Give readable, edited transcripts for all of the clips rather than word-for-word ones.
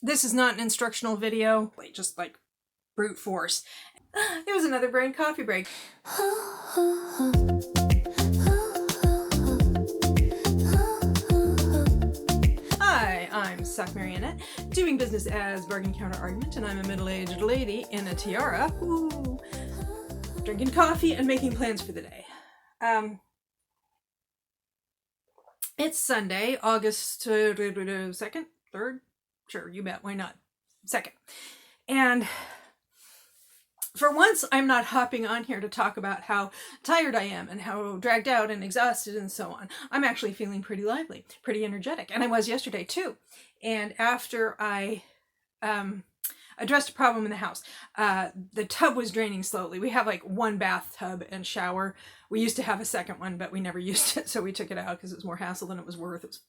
This is not an instructional video, just like brute force. It was another brain coffee break. Hi, I'm Sock Marionette, doing business as bargain counter argument, and I'm a middle-aged lady in a tiara, drinking coffee and making plans for the day. It's Sunday, August 2nd, 3rd? Sure, you bet, why not? 2nd. And for once, I'm not hopping on here to talk about how tired I am and how dragged out and exhausted and so on. I'm actually feeling pretty lively, pretty energetic, and I was yesterday too. And after I addressed a problem in the house, the tub was draining slowly. We have like one bathtub and shower. We used to have a second one, but we never used it, so we took it out because it was more hassle than it was worth. It was,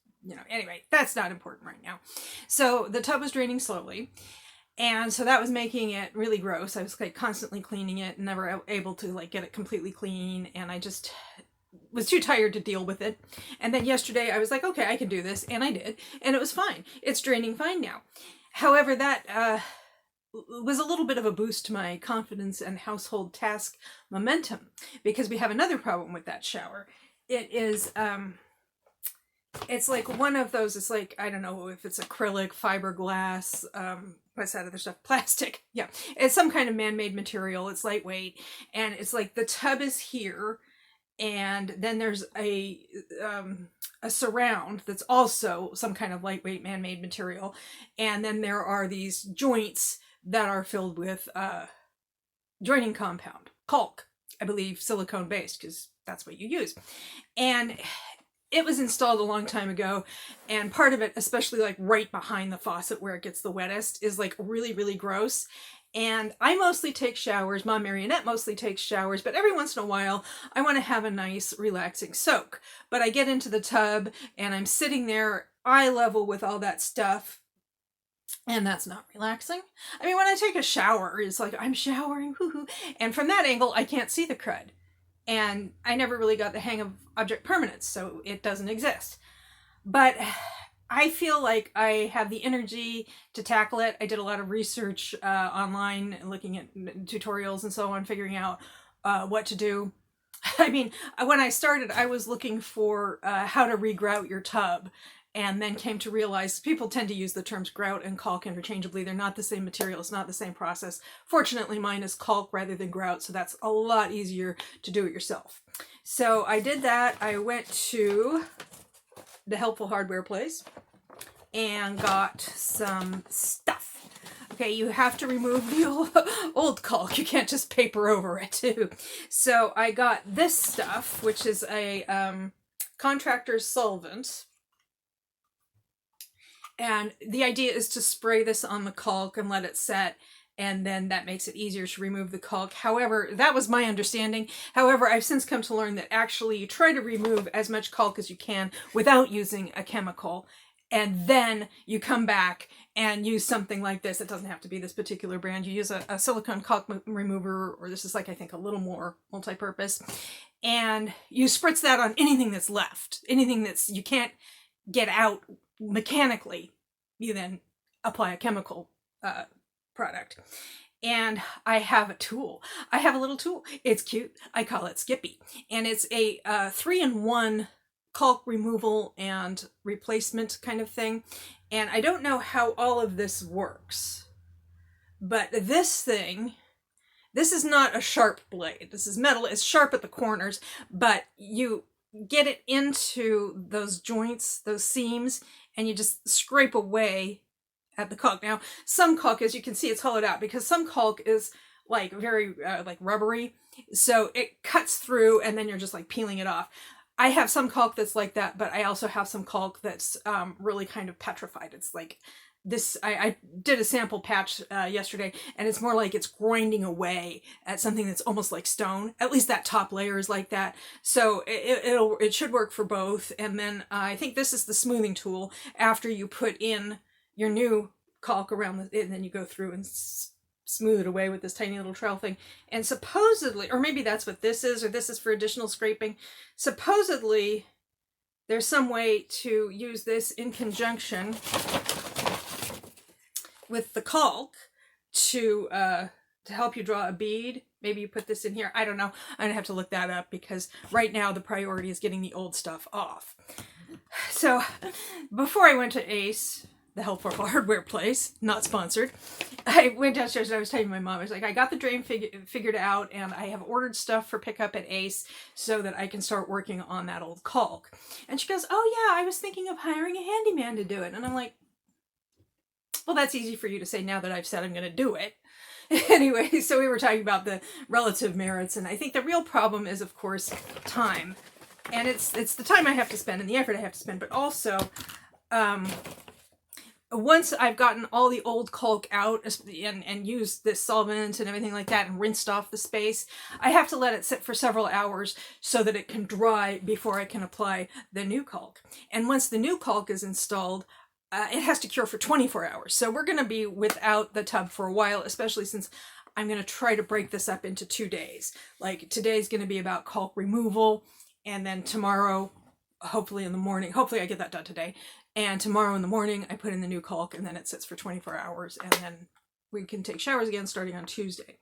anyway, that's not important right now. So the tub was draining slowly. And so that was making it really gross. I was like constantly cleaning it and never able to like get it completely clean. And I just was too tired to deal with it. And then yesterday I was like, okay, I can do this. And I did. And it was fine. It's draining fine now. However, that was a little bit of a boost to my confidence and household task momentum, because we have another problem with that shower. It is, it's like one of those, it's like, I don't know if it's acrylic, fiberglass, what's that other stuff? Plastic. Yeah. It's some kind of man-made material. It's lightweight. And it's like the tub is here. And then there's a surround that's also some kind of lightweight man-made material. And then there are these joints that are filled with joining compound, caulk, I believe silicone based, because that's what you use. And it was installed a long time ago, and part of it, especially like right behind the faucet where it gets the wettest, is like really, really gross. And I mostly take showers. Mom Marionette mostly takes showers, but every once in a while I want to have a nice relaxing soak. But I get into the tub and I'm sitting there eye level with all that stuff, and that's not relaxing. I mean, when I take a shower, it's like I'm showering, woohoo, and from that angle I can't see the crud. And I never really got the hang of object permanence, so it doesn't exist. But I feel like I have the energy to tackle it. I did a lot of research online, looking at tutorials and so on, figuring out what to do. I mean, when I started, I was looking for how to regrout your tub, and then came to realize people tend to use the terms grout and caulk interchangeably. They're not the same material. It's not the same process. Fortunately, mine is caulk rather than grout, so that's a lot easier to do it yourself. So I did that. I went to the helpful hardware place and got some stuff. Okay, you have to remove the old caulk. You can't just paper over it too. So I got this stuff, which is a contractor's solvent. And the idea is to spray this on the caulk and let it set, and then that makes it easier to remove the caulk. However, that was my understanding. However, I've since come to learn that actually you try to remove as much caulk as you can without using a chemical, and then you come back and use something like this. It doesn't have to be this particular brand. You use a silicone caulk remover, or this is like, I think, a little more multi-purpose, and you spritz that on anything that's left, anything that's you can't get out mechanically. You then apply a chemical product. And I have a tool. I have a little tool. It's cute. I call it Skippy. And it's a 3-in-1 caulk removal and replacement kind of thing. And I don't know how all of this works, but this thing, this is not a sharp blade. This is metal. It's sharp at the corners, but you get it into those joints, those seams, and you just scrape away at the caulk. Now, some caulk, as you can see, it's hollowed out because some caulk is like very like rubbery, so it cuts through and then you're just like peeling it off. I have some caulk that's like that, but I also have some caulk that's really kind of petrified. It's like this, I did a sample patch yesterday, and it's more like it's grinding away at something that's almost like stone. At least that top layer is like that. So it should work for both. And then I think this is the smoothing tool. After you put in your new caulk around it, and then you go through and smooth it away with this tiny little trowel thing. And supposedly, or maybe that's what this is, or this is for additional scraping. Supposedly, there's some way to use this in conjunction with the caulk to help you draw a bead. Maybe you put this in here. I don't know. I'm gonna have to look that up because right now the priority is getting the old stuff off. So before I went to Ace, the helpful hardware place, not sponsored, I went downstairs and I was telling my mom, I was like, I got the drain figured out and I have ordered stuff for pickup at Ace so that I can start working on that old caulk. And she goes, oh yeah, I was thinking of hiring a handyman to do it. And I'm like, well, that's easy for you to say now that I've said I'm going to do it. Anyway, so we were talking about the relative merits, and I think the real problem is, of course, time. And it's the time I have to spend and the effort I have to spend, but also, once I've gotten all the old caulk out and used this solvent and everything like that and rinsed off the space, I have to let it sit for several hours so that it can dry before I can apply the new caulk. And once the new caulk is installed, it has to cure for 24 hours. So we're going to be without the tub for a while, especially since I'm going to try to break this up into 2 days. Like today's going to be about caulk removal, and then tomorrow, hopefully in the morning, hopefully I get that done today. And tomorrow in the morning, I put in the new caulk and then it sits for 24 hours and then we can take showers again starting on Tuesday.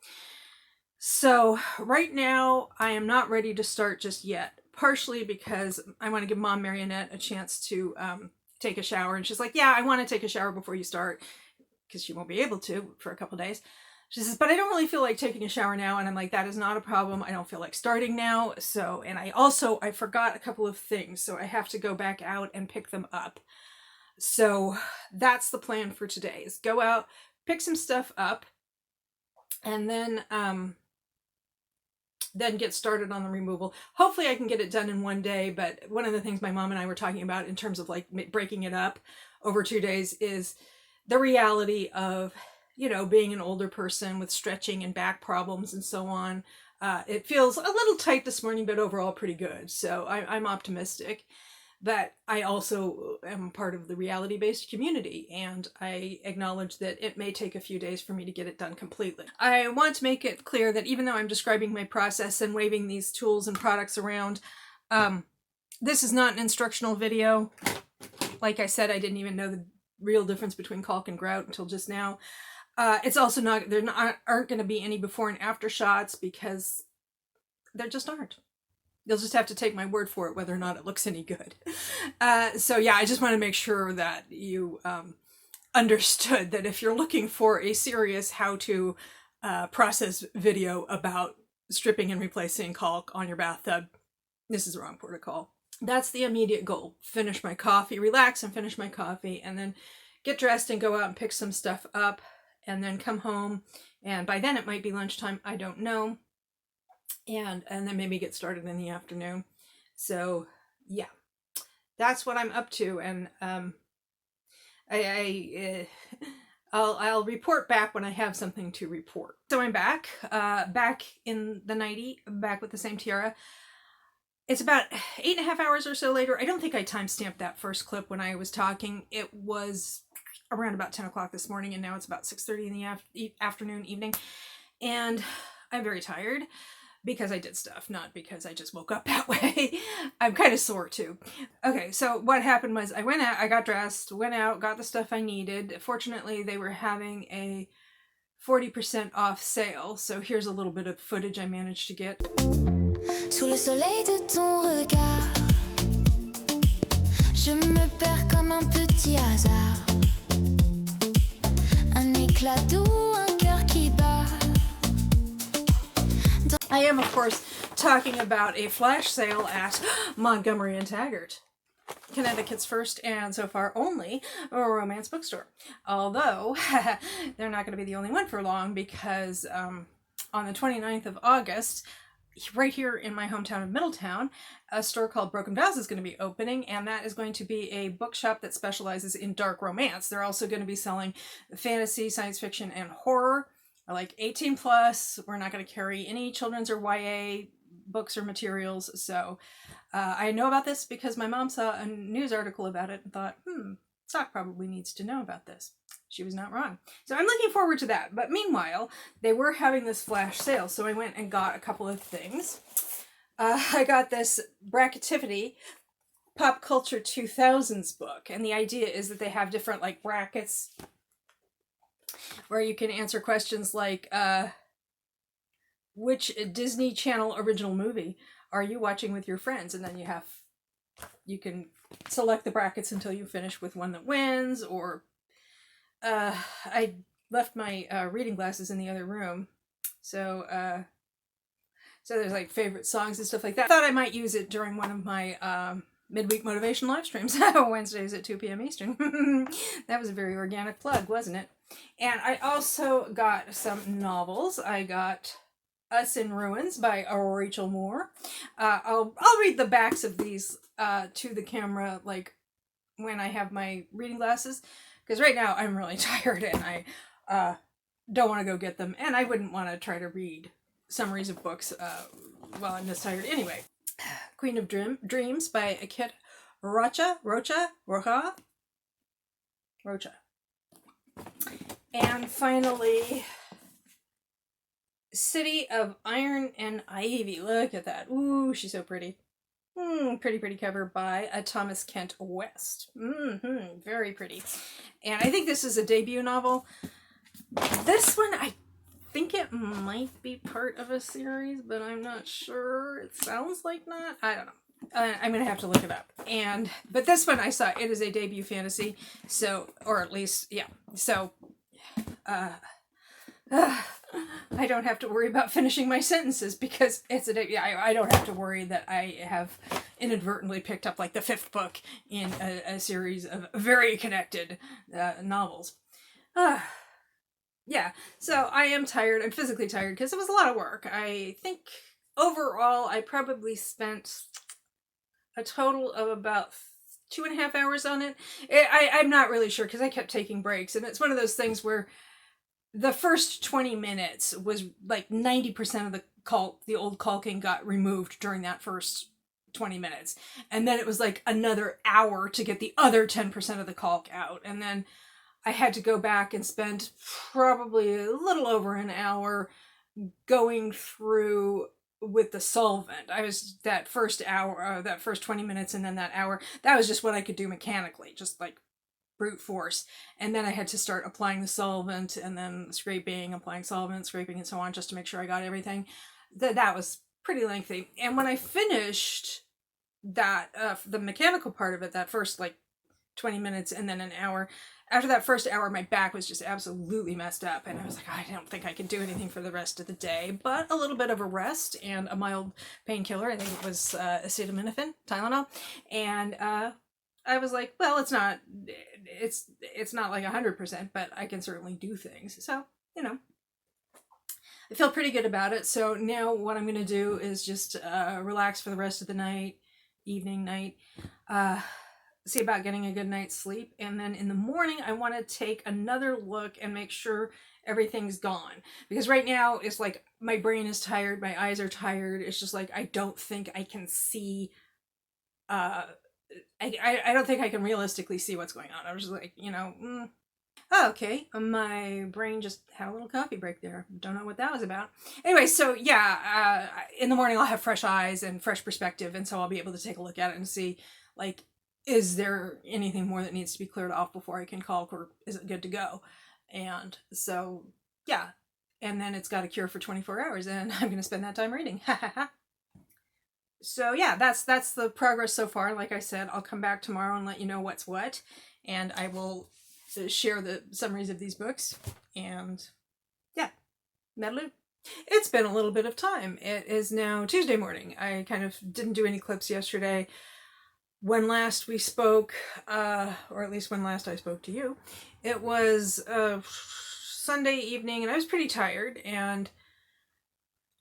So right now I am not ready to start just yet, partially because I want to give Mom Marionette a chance to take a shower. And she's like, yeah, I want to take a shower before you start, because she won't be able to for a couple days. She says, but I don't really feel like taking a shower now. And I'm like, that is not a problem. I don't feel like starting now. So, and I forgot a couple of things. So I have to go back out and pick them up. So that's the plan for today, is go out, pick some stuff up, and then get started on the removal. Hopefully I can get it done in 1 day. But one of the things my mom and I were talking about in terms of like breaking it up over 2 days is the reality of, you know, being an older person with stretching and back problems and so on. It feels a little tight this morning, but overall pretty good. So I'm optimistic. But I also am part of the reality-based community, and I acknowledge that it may take a few days for me to get it done completely. I want to make it clear that even though I'm describing my process and waving these tools and products around, this is not an instructional video. Like I said, I didn't even know the real difference between caulk and grout until just now. It's also not, aren't going to be any before and after shots, because there just aren't. You'll just have to take my word for it whether or not it looks any good. So yeah, I just want to make sure that you understood that if you're looking for a serious how-to process video about stripping and replacing caulk on your bathtub, this is the wrong protocol. That's the immediate goal. Finish my coffee, relax and finish my coffee, and then get dressed and go out and pick some stuff up, and then come home. And by then it might be lunchtime, I don't know. And then maybe get started in the afternoon. So yeah, that's what I'm up to. And I'll report back when I have something to report. So I'm back in the nightie, back with the same tiara. It's about 8.5 hours or so later. I don't think I timestamped that first clip when I was talking. It was around about 10 o'clock this morning, and now it's about 6:30 in the afternoon, evening. And I'm very tired, because I did stuff, not because I just woke up that way. I'm kind of sore too. Okay, so what happened was I went out, I got dressed, went out, got the stuff I needed. Fortunately, they were having a 40% off sale, so here's a little bit of footage I managed to get. Sous le soleil de ton regard, je me perds comme un petit hasard. Un éclat doux, un cœur qui bat. I am, of course, talking about a flash sale at Montgomery and Taggart, Connecticut's first and so far only romance bookstore. Although they're not going to be the only one for long, because on the 29th of August, right here in my hometown of Middletown, a store called Broken Vase is going to be opening, and that is going to be a bookshop that specializes in dark romance. They're also going to be selling fantasy, science fiction, and horror. Like 18 plus. We're not going to carry any children's or YA books or materials. So I know about this because my mom saw a news article about it and thought, Stock probably needs to know about this. She was not wrong. So I'm looking forward to that. But meanwhile, they were having this flash sale. So I went and got a couple of things. I got this Bracketivity Pop Culture 2000s book. And the idea is that they have different like brackets where you can answer questions like, which Disney Channel original movie are you watching with your friends? And then you can select the brackets until you finish with one that wins, or I left my reading glasses in the other room. So there's like favorite songs and stuff like that. I thought I might use it during one of my midweek motivation live streams, Wednesdays at 2 p.m. Eastern. That was a very organic plug, wasn't it? And I also got some novels. I got Us in Ruins by Rachel Moore. I'll read the backs of these to the camera, like when I have my reading glasses, because right now I'm really tired and I don't want to go get them, and I wouldn't want to try to read summaries of books while I'm this tired anyway. Queen of Dreams by Akit Rocha. And finally, City of Iron and Ivy. Look at that. Ooh, she's so pretty. Pretty cover by Thomas Kent West. Very pretty. And I think this is a debut novel. This one, I think it might be part of a series, but I'm not sure. It sounds like not. I don't know. I'm gonna have to look it up. But this one I saw, it is a debut fantasy, so, or at least, yeah. So, I don't have to worry about finishing my sentences because it's a debut. I don't have to worry that I have inadvertently picked up like the 5th book in a series of very connected novels. Yeah, so I am tired. I'm physically tired because it was a lot of work. I think overall I probably spent a total of about 2.5 hours on it. I'm not really sure because I kept taking breaks, and it's one of those things where the first 20 minutes was like 90% of the old caulking got removed during that first 20 minutes. And then it was like another hour to get the other 10% of the caulk out. And then I had to go back and spend probably a little over an hour going through with the solvent. I was that first hour, that first 20 minutes and then that hour, that was just what I could do mechanically, just like brute force. And then I had to start applying the solvent and then scraping, applying solvent, scraping, and so on, just to make sure I got everything. That was pretty lengthy. And when I finished that, the mechanical part of it, that first like 20 minutes and then an hour, after that first hour, my back was just absolutely messed up. And I was like, I don't think I can do anything for the rest of the day, but a little bit of a rest and a mild painkiller. I think it was acetaminophen, Tylenol. And I was like, well, it's not like 100%, but I can certainly do things. So, you know, I feel pretty good about it. So now what I'm going to do is just relax for the rest of the night, night, see about getting a good night's sleep. And then in the morning, I want to take another look and make sure everything's gone. Because right now, it's like my brain is tired, my eyes are tired. It's just like, I don't think I can see, I don't think I can realistically see what's going on. I was just like, oh, okay, my brain just had a little coffee break there. Don't know what that was about. Anyway, so yeah, in the morning I'll have fresh eyes and fresh perspective, and so I'll be able to take a look at it and see, like, is there anything more that needs to be cleared off before I can caulk, or is it good to go? And so, yeah, and then it's got a cure for 24 hours, and I'm going to spend that time reading. So yeah, that's the progress so far. Like I said, I'll come back tomorrow and let you know what's what, and I will share the summaries of these books, and yeah, that'll do. It's been a little bit of time. It is now Tuesday morning. I kind of didn't do any clips yesterday. When last we spoke, or at least when last I spoke to you, it was Sunday evening, and I was pretty tired, and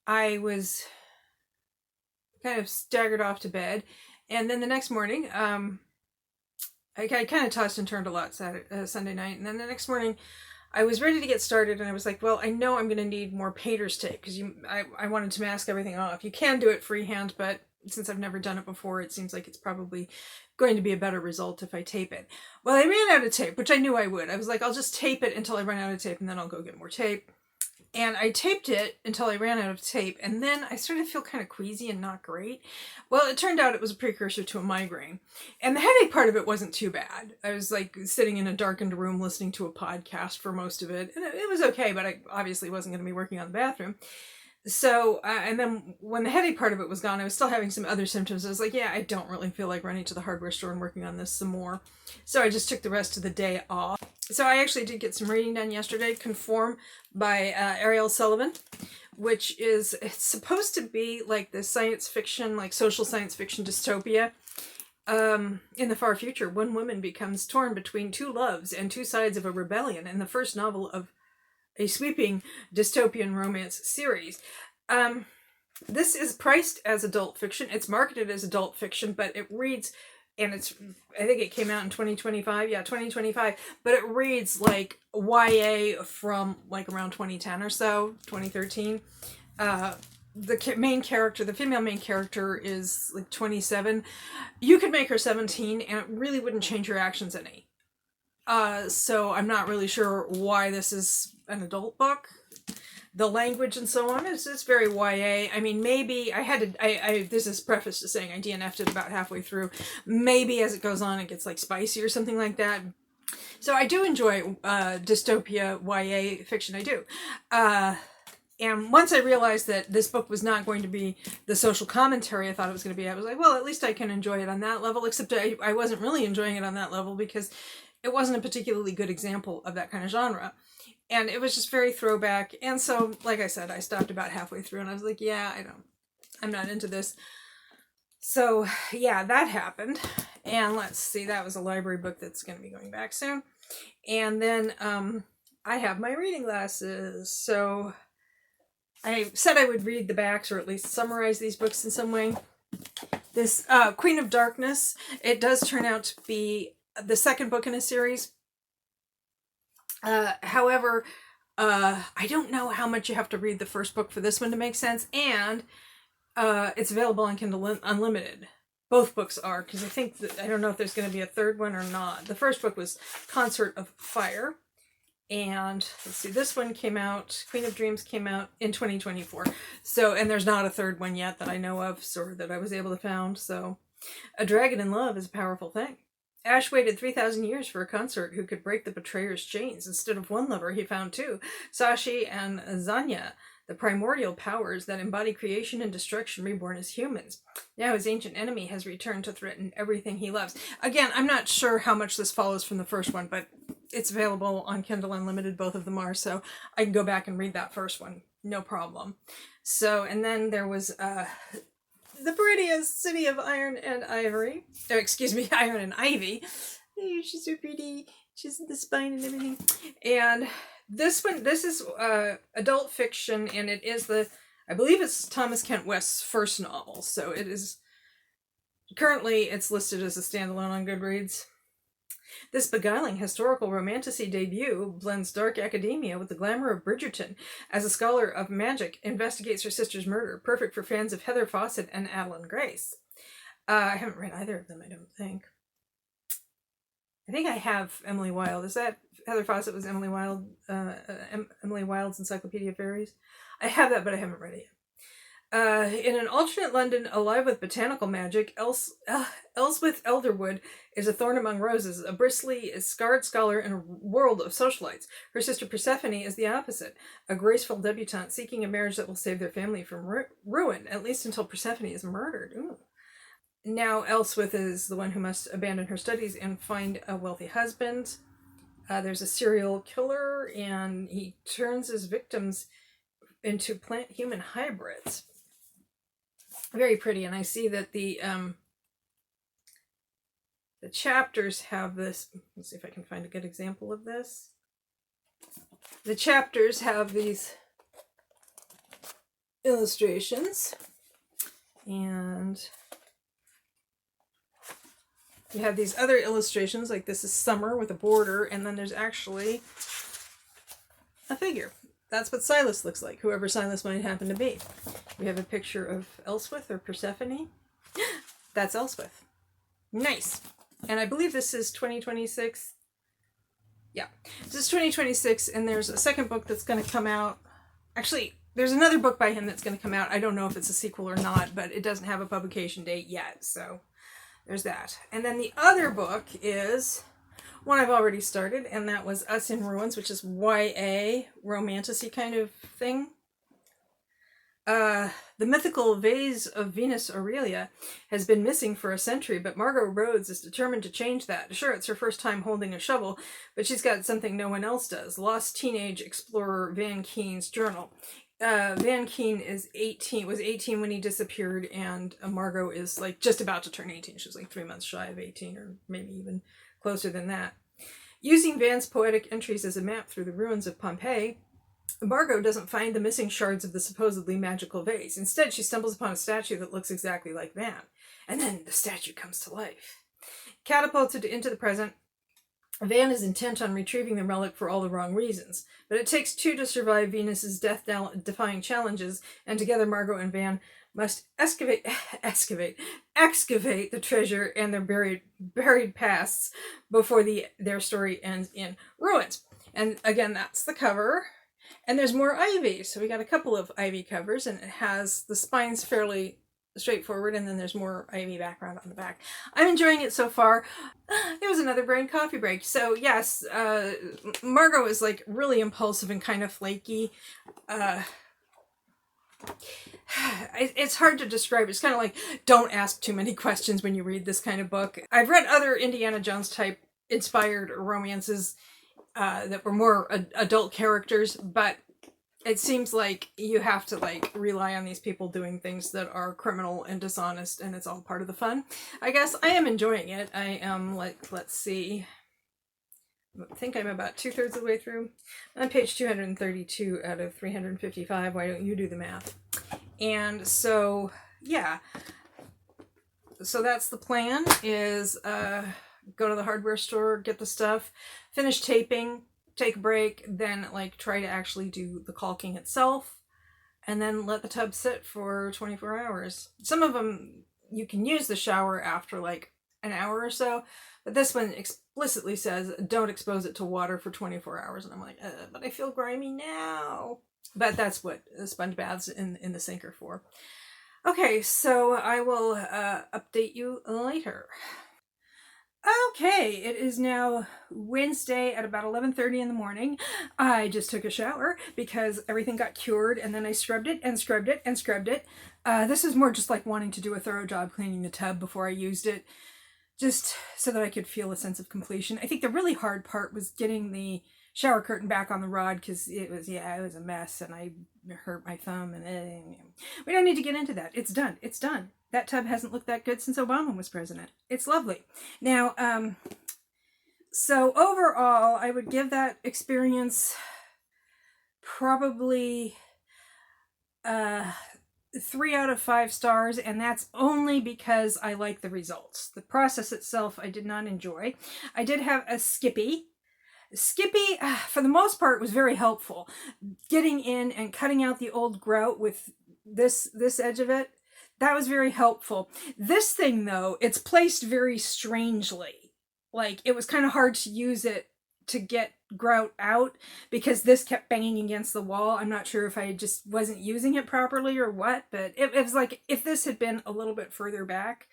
I was kind of staggered off to bed. And then the next morning, I kind of tossed and turned a lot Sunday night. And then the next morning, I was ready to get started, and I was like, well, I know I'm going to need more painter's tape, because I wanted to mask everything off. You can do it freehand, but since I've never done it before, it seems like it's probably going to be a better result if I tape it. Well, I ran out of tape, which I knew I would. I was like, I'll just tape it until I run out of tape, and then I'll go get more tape. And I taped it until I ran out of tape, and then I started to feel kind of queasy and not great. Well, it turned out it was a precursor to a migraine. And the headache part of it wasn't too bad. I was like sitting in a darkened room listening to a podcast for most of it, and it was okay, but I obviously wasn't going to be working on the bathroom. So, and then when the headache part of it was gone, I was still having some other symptoms. I was like, yeah, I don't really feel like running to the hardware store and working on this some more. So I just took the rest of the day off. So I actually did get some reading done yesterday, Conform by Ariel Sullivan, which is, it's supposed to be like the science fiction, like social science fiction dystopia. In the far future, one woman becomes torn between two loves and two sides of a rebellion in the first novel of a sweeping dystopian romance series. This is priced as adult fiction. It's marketed as adult fiction, but it reads, and it's, I think it came out in 2025. Yeah, 2025. But it reads like YA from like around 2010 or so, 2013. The main character, the female main character, is like 27. You could make her 17, and it really wouldn't change her actions any. So I'm not really sure why this is an adult book. The language and so on is very YA. I mean, maybe I had to, this is preface to saying I DNF'd it about halfway through. Maybe as it goes on, it gets like spicy or something like that. So I do enjoy dystopia YA fiction. I do. And once I realized that this book was not going to be the social commentary I thought it was going to be, I was like, well, at least I can enjoy it on that level, except I wasn't really enjoying it on that level because it wasn't a particularly good example of that kind of genre. And it was just very throwback. And so, like I said, I stopped about halfway through and I was like, yeah, I'm not into this. So, yeah, that happened. And let's see, that was a library book that's going to be going back soon. And then I have my reading glasses. So I said I would read the backs or at least summarize these books in some way. This Queen of Darkness, it does turn out to be the second book in a series. However, I don't know how much you have to read the first book for this one to make sense, and it's available on Kindle Unlimited. Both books are, because I think that, I don't know if there's going to be a third one or not. The first book was Concert of Fire, and let's see, this one came out, Queen of Dreams came out in 2024. So, and there's not a third one yet that I know of, or that I was able to find. So, a dragon in love is a powerful thing. Ash waited 3,000 years for a consort who could break the betrayer's chains. Instead of one lover, he found two, Sashi and Zanya, the primordial powers that embody creation and destruction reborn as humans. Now his ancient enemy has returned to threaten everything he loves. Again, I'm not sure how much this follows from the first one, but it's available on Kindle Unlimited, both of them are, so I can go back and read that first one, no problem. So, and then there was the prettiest City of Iron and Ivory. Oh, excuse me, Iron and Ivy. Oh, she's so pretty. She's the spine and everything. And this one, this is adult fiction, and it is I believe it's Thomas Kent West's first novel. So it is, currently it's listed as a standalone on Goodreads. This beguiling historical romantasy debut blends dark academia with the glamour of Bridgerton as a scholar of magic investigates her sister's murder, perfect for fans of Heather Fawcett and Adeline Grace. I haven't read either of them, I don't think. I think I have Emily Wilde. Is that Heather Fawcett was Emily Wilde? Emily Wilde's Encyclopedia of Fairies? I have that, but I haven't read it yet. In an alternate London alive with botanical magic, Elswith Elderwood is a thorn among roses, a bristly, scarred scholar in a world of socialites. Her sister Persephone is the opposite, a graceful debutante seeking a marriage that will save their family from ruin, at least until Persephone is murdered. Ooh. Now Elswith is the one who must abandon her studies and find a wealthy husband. There's a serial killer, and he turns his victims into plant-human hybrids. Very pretty, and I see that the chapters have this. Let's see if I can find a good example of this. The chapters have these illustrations, and you have these other illustrations, like this is summer with a border, and then there's actually a figure. That's what Silas looks like, whoever Silas might happen to be. We have a picture of Elswith or Persephone. That's Elswith. Nice. And I believe this is 2026. Yeah, this is 2026, and there's a second book that's going to come out. Actually, there's another book by him that's going to come out. I don't know if it's a sequel or not, but it doesn't have a publication date yet. So there's that. And then the other book is one I've already started, and that was Us in Ruins, which is YA, romantasy kind of thing. The mythical vase of Venus Aurelia has been missing for a century, but Margot Rhodes is determined to change that. Sure, it's her first time holding a shovel, but she's got something no one else does. Lost teenage explorer Van Keen's journal. Van Keen was 18 when he disappeared, and Margot is like just about to turn 18. She was like 3 months shy of 18, or maybe even closer than that. Using Van's poetic entries as a map through the ruins of Pompeii, Margot doesn't find the missing shards of the supposedly magical vase. Instead, she stumbles upon a statue that looks exactly like Van. And then the statue comes to life. Catapulted into the present, Van is intent on retrieving the relic for all the wrong reasons. But it takes two to survive Venus's death-defying challenges, and together Margot and Van must excavate the treasure and their buried pasts before their story ends in ruins. And again, that's the cover. And there's more ivy. So we got a couple of ivy covers, and it has the spines fairly straightforward, and then there's more ivy background on the back. I'm enjoying it so far. It was another brain coffee break. So yes, Margot is like really impulsive and kind of flaky. It's hard to describe. It's kind of like, don't ask too many questions when you read this kind of book. I've read other Indiana Jones type inspired romances that were more adult characters, but it seems like you have to like rely on these people doing things that are criminal and dishonest, and it's all part of the fun. I guess I am enjoying it. I am like, let's see, I think I'm about 2/3 of the way through. I'm on page 232 out of 355. Why don't you do the math? And so, yeah. So that's the plan, is go to the hardware store, get the stuff, finish taping, take a break, then like try to actually do the caulking itself, and then let the tub sit for 24 hours. Some of them you can use the shower after like an hour or so, but this one explicitly says don't expose it to water for 24 hours. And I'm like, but I feel grimy now. But that's what sponge baths in the sink are for. Okay, so I will update you later. Okay, it is now Wednesday at about 11:30 in the morning. I just took a shower because everything got cured, and then I scrubbed it and scrubbed it and scrubbed it. This is more just like wanting to do a thorough job cleaning the tub before I used it, just so that I could feel a sense of completion. I think the really hard part was getting the shower curtain back on the rod, because it was a mess, and I hurt my thumb, and we don't need to get into that. It's done. It's done. That tub hasn't looked that good since Obama was president. It's lovely. Now, so overall, I would give that experience probably 3 out of 5 stars, and that's only because I like the results. The process itself, I did not enjoy. I did have a Skippy. Skippy, for the most part, was very helpful. Getting in and cutting out the old grout with this edge of it, that was very helpful. This thing, though, it's placed very strangely. Like, it was kind of hard to use it to get grout out because this kept banging against the wall. I'm not sure if I just wasn't using it properly or what, but it was like, if this had been a little bit further back,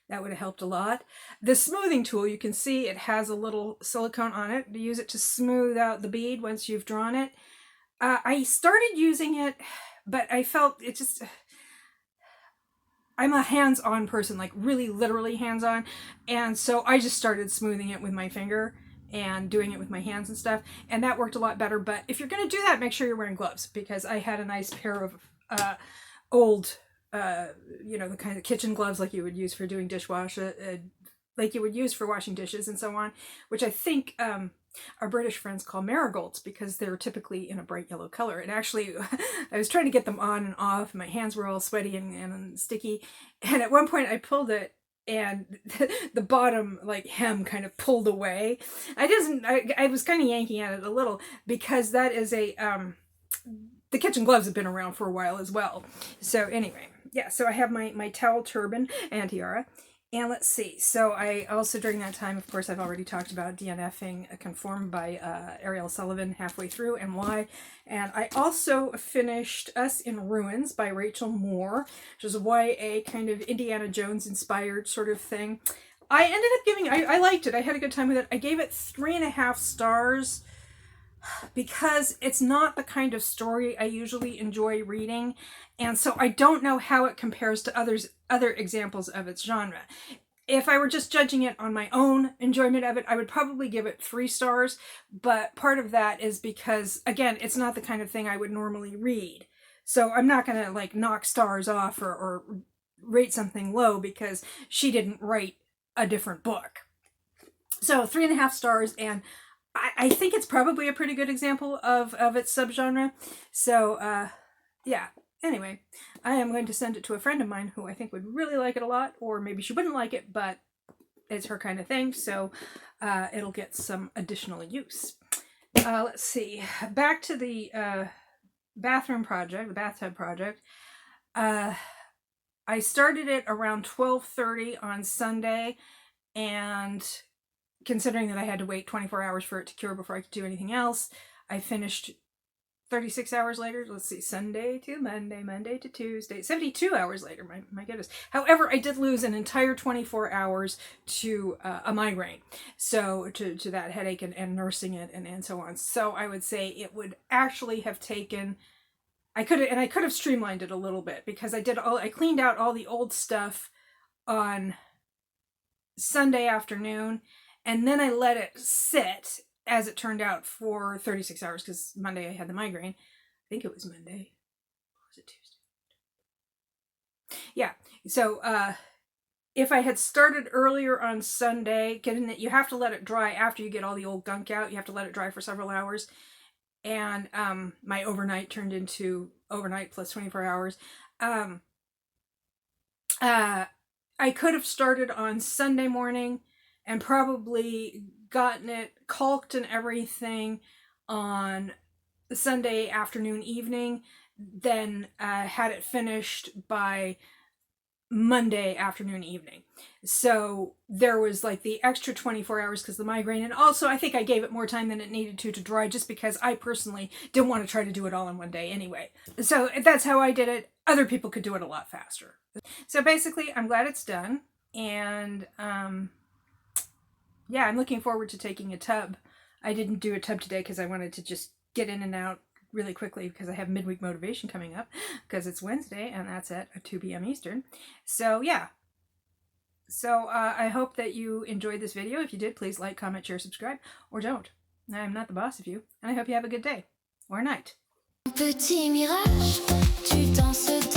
that would have helped a lot. The smoothing tool, you can see it has a little silicone on it to use it to smooth out the bead once you've drawn it. I started using it, but I felt it just... I'm a hands-on person, like really literally hands-on, and so I just started smoothing it with my finger and doing it with my hands and stuff, and that worked a lot better. But if you're going to do that, make sure you're wearing gloves, because I had a nice pair of old, the kind of kitchen gloves like you would use for doing dishwasher, like you would use for washing dishes and so on, which I think our British friends call marigolds, because they're typically in a bright yellow color. And actually, I was trying to get them on and off. My hands were all sweaty and sticky. And at one point I pulled it, and the bottom like hem kind of pulled away. I was kind of yanking at it a little, because that is the kitchen gloves have been around for a while as well. So anyway, yeah, so I have my towel, turban, and tiara. And let's see. So I also, during that time, of course, I've already talked about DNFing Conform by Ariel Sullivan halfway through and why. And I also finished Us in Ruins by Rachel Moore, which is a YA kind of Indiana Jones inspired sort of thing. I ended up giving, I liked it. I had a good time with it. I gave it 3.5 stars because it's not the kind of story I usually enjoy reading, and so I don't know how it compares to other examples of its genre. If I were just judging it on my own enjoyment of it, I would probably give it 3 stars, but part of that is because, again, it's not the kind of thing I would normally read. So I'm not going to like knock stars off or rate something low because she didn't write a different book. So 3.5 stars, and I think it's probably a pretty good example of its subgenre. So, yeah. Anyway, I am going to send it to a friend of mine who I think would really like it a lot, or maybe she wouldn't like it, but it's her kind of thing, so it'll get some additional use. Let's see. Back to the bathtub project. I started it around 12:30 on Sunday, and considering that I had to wait 24 hours for it to cure before I could do anything else, I finished 36 hours later. Let's see, Sunday to Monday, Monday to Tuesday, 72 hours later. My goodness. However, I did lose an entire 24 hours to a migraine. So to that headache and nursing it and so on. So I would say it would actually have taken, I could have streamlined it a little bit because I cleaned out all the old stuff on Sunday afternoon, and then I let it sit, as it turned out, for 36 hours because Monday I had the migraine. I think it was Monday. Or was it Tuesday? Yeah. So if I had started earlier on Sunday, getting it, you have to let it dry after you get all the old gunk out. You have to let it dry for several hours. And my overnight turned into overnight plus 24 hours. I could have started on Sunday morning and probably gotten it caulked and everything on Sunday afternoon, evening, then had it finished by Monday afternoon, evening. So there was like the extra 24 hours because the migraine, and also I think I gave it more time than it needed to dry just because I personally didn't want to try to do it all in one day anyway. So that's how I did it. Other people could do it a lot faster. So basically, I'm glad it's done, and yeah, I'm looking forward to taking a tub. I didn't do a tub today because I wanted to just get in and out really quickly because I have midweek motivation coming up because it's Wednesday and that's at 2 p.m. Eastern. So yeah. So I hope that you enjoyed this video. If you did, please like, comment, share, subscribe, or don't. I'm not the boss of you, and I hope you have a good day or night. Petit mirage, tu danses